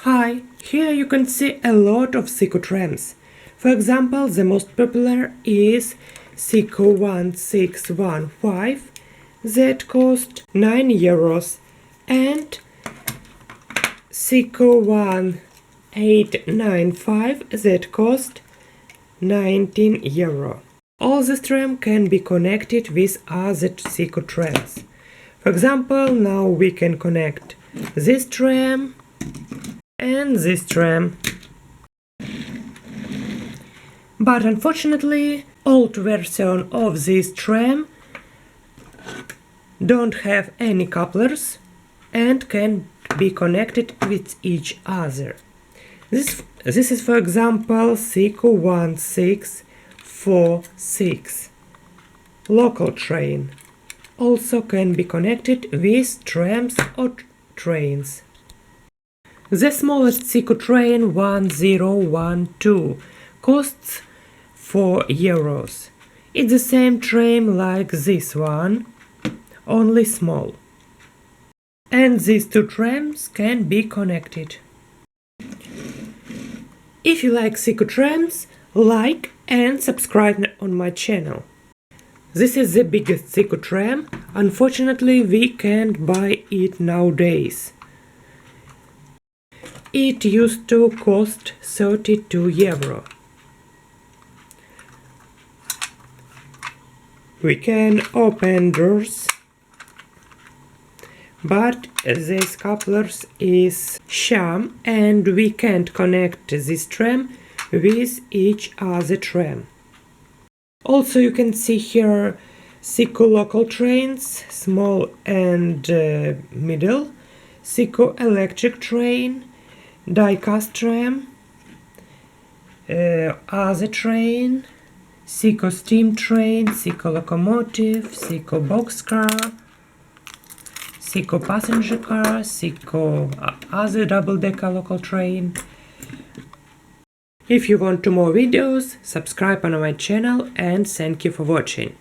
Hi, here you can see a lot of Siku trams. For example, the most popular is Siku 1615 that cost 9 euros and Siku 1895 that cost 19 euro. All this tram can be connected with other Siku trams. For example, now we can connect this tram and this tram. But unfortunately, old version of this tram don't have any couplers and can be connected with each other. This is, for example, Siku 1646 local train. Also can be connected with trams or trains. The smallest Siku train 1012 costs 4 euros. It's the same tram like this one, only small. And these two trams can be connected. If you like Siku trams, like and subscribe on my channel. This is the biggest Siku tram. Unfortunately, we can't buy it nowadays. It used to cost 32 euro. We can open doors, but this couplers is sham and we can't connect this tram with each other tram. Also you can see here Siku local trains, small and middle, Siku electric train, diecast tram, other train, Siku steam train, Siku locomotive, Siku boxcar, Siku passenger car, Siku other double-decker local train. If you want more videos, subscribe on my channel and thank you for watching.